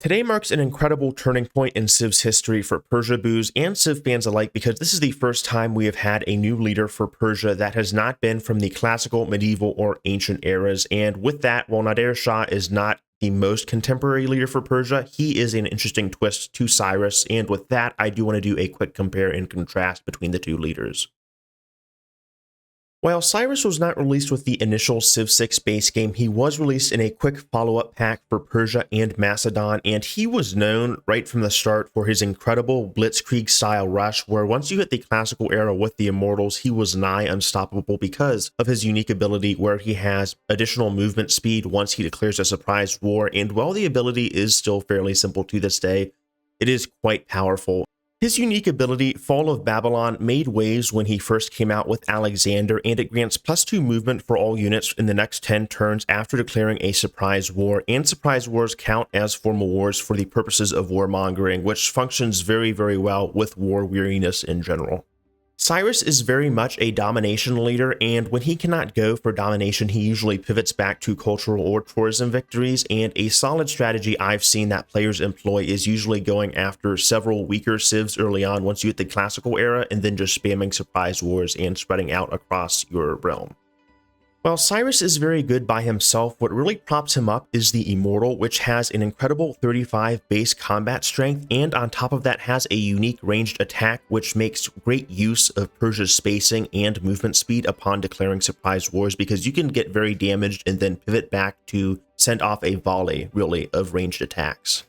Today marks an incredible turning point in Civ's history for Persia boos and Civ fans alike because this is the first time we have had a new leader for Persia that has not been from the classical, medieval, or ancient eras. And with that, while Nader Shah is not the most contemporary leader for Persia, he is an interesting twist to Cyrus. And with that, I do want to do a quick compare and contrast between the two leaders. While Cyrus was not released with the initial Civ 6 base game, he was released in a quick follow-up pack for Persia and Macedon, and he was known right from the start for his incredible Blitzkrieg-style rush, where once you hit the classical era with the Immortals, he was nigh unstoppable because of his unique ability where he has additional movement speed once he declares a surprise war, and while the ability is still fairly simple to this day, it is quite powerful. His unique ability, Fall of Babylon, made waves when he first came out with Alexander, and it grants +2 movement for all units in the next 10 turns after declaring a surprise war, and surprise wars count as formal wars for the purposes of warmongering, which functions very, very well with war weariness in general. Cyrus is very much a domination leader, and when he cannot go for domination, he usually pivots back to cultural or tourism victories, and a solid strategy I've seen that players employ is usually going after several weaker civs early on once you hit the classical era, and then just spamming surprise wars and spreading out across your realm. While Cyrus is very good by himself, what really props him up is the Immortal, which has an incredible 35 base combat strength, and on top of that has a unique ranged attack, which makes great use of Persia's spacing and movement speed upon declaring surprise wars, because you can get very damaged and then pivot back to send off a volley, really, of ranged attacks.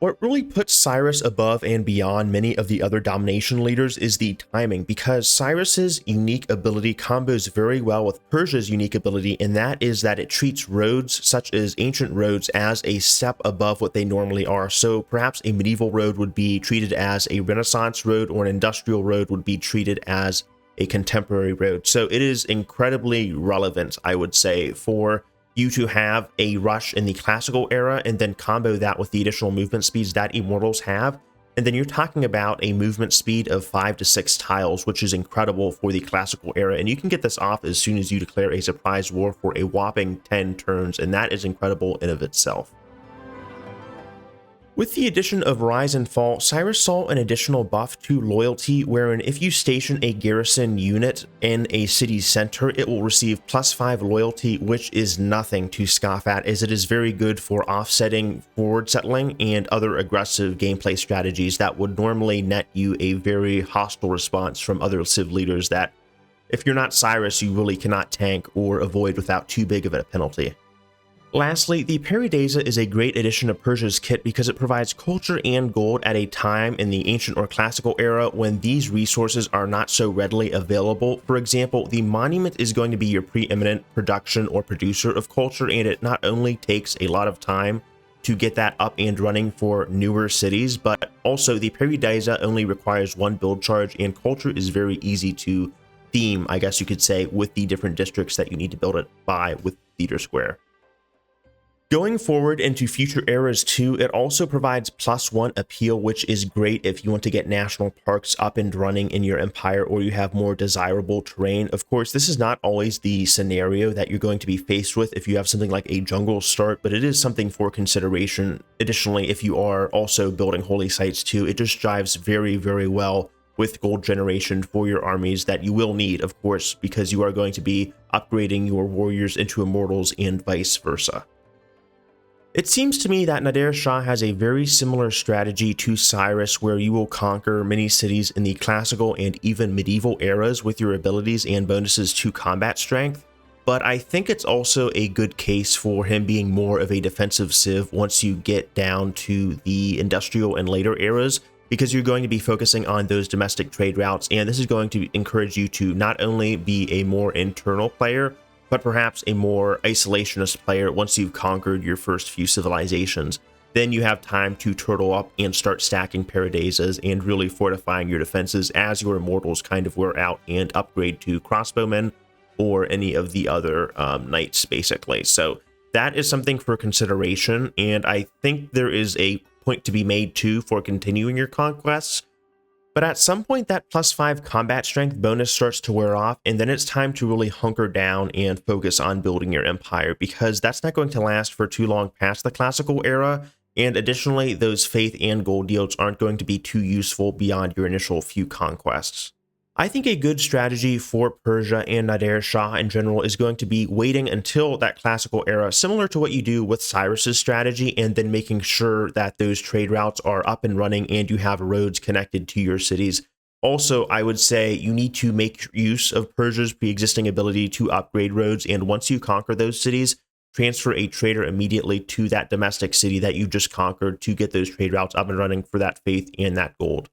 What really puts Cyrus above and beyond many of the other domination leaders is the timing, because Cyrus's unique ability combos very well with Persia's unique ability, and that is that it treats roads such as ancient roads as a step above what they normally are. So perhaps a medieval road would be treated as a Renaissance road, or an industrial road would be treated as a contemporary road. So it is incredibly relevant, I would say, for you to have a rush in the classical era and then combo that with the additional movement speeds that Immortals have. And then you're talking about a movement speed of 5 to 6 tiles, which is incredible for the classical era. And you can get this off as soon as you declare a surprise war for a whopping 10 turns. And that is incredible in of itself. With the addition of Rise and Fall, Cyrus saw an additional buff to loyalty, wherein if you station a garrison unit in a city's center, it will receive +5 loyalty, which is nothing to scoff at, as it is very good for offsetting forward settling and other aggressive gameplay strategies that would normally net you a very hostile response from other Civ leaders that, if you're not Cyrus, you really cannot tank or avoid without too big of a penalty. Lastly, the Paradisa is a great addition to Persia's kit because it provides culture and gold at a time in the ancient or classical era when these resources are not so readily available. For example, the monument is going to be your preeminent production or producer of culture, and it not only takes a lot of time to get that up and running for newer cities, but also the Paradisa only requires 1 build charge, and culture is very easy to theme, I guess you could say, with the different districts that you need to build it by with Theater Square. Going forward into future eras too, it also provides +1 appeal, which is great if you want to get national parks up and running in your empire or you have more desirable terrain. Of course, this is not always the scenario that you're going to be faced with if you have something like a jungle start, but it is something for consideration. Additionally, if you are also building holy sites too, it just jives very, very well with gold generation for your armies that you will need, of course, because you are going to be upgrading your warriors into immortals and vice versa. It seems to me that Nader Shah has a very similar strategy to Cyrus, where you will conquer many cities in the classical and even medieval eras with your abilities and bonuses to combat strength, but I think it's also a good case for him being more of a defensive civ once you get down to the industrial and later eras, because you're going to be focusing on those domestic trade routes, and this is going to encourage you to not only be a more internal player, but perhaps a more isolationist player once you've conquered your first few civilizations. Then you have time to turtle up and start stacking Paradisas and really fortifying your defenses as your immortals kind of wear out and upgrade to crossbowmen or any of the other knights, basically. So that is something for consideration, and I think there is a point to be made too for continuing your conquests. But at some point, that +5 combat strength bonus starts to wear off, and then it's time to really hunker down and focus on building your empire, because that's not going to last for too long past the classical era, And additionally, those faith and gold yields aren't going to be too useful beyond your initial few conquests. I think a good strategy for Persia and Nader Shah in general is going to be waiting until that classical era, similar to what you do with Cyrus's strategy, and then making sure that those trade routes are up and running and you have roads connected to your cities. Also, I would say you need to make use of Persia's pre-existing ability to upgrade roads, and once you conquer those cities, transfer a trader immediately to that domestic city that you just conquered to get those trade routes up and running for that faith and that gold.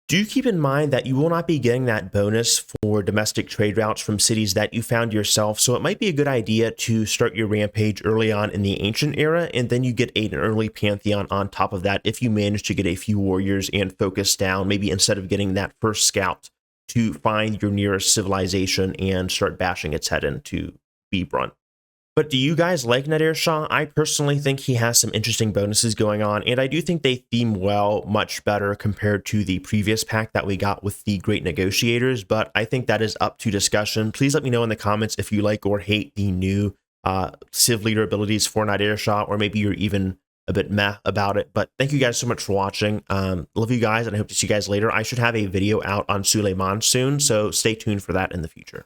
Do keep in mind that you will not be getting that bonus for domestic trade routes from cities that you found yourself, so it might be a good idea to start your rampage early on in the ancient era, and then you get an early pantheon on top of that if you manage to get a few warriors and focus down, maybe instead of getting that first scout, to find your nearest civilization and start bashing its head in, to be blunt. But do you guys like Nader Shah? I personally think he has some interesting bonuses going on, and I do think they theme well much better compared to the previous pack that we got with the Great Negotiators, but I think that is up to discussion. Please let me know in the comments if you like or hate the new Civ leader abilities for Nader Shah, or maybe you're even a bit meh about it. But thank you guys so much for watching. Love you guys, and I hope to see you guys later. I should have a video out on Suleiman soon, so stay tuned for that in the future.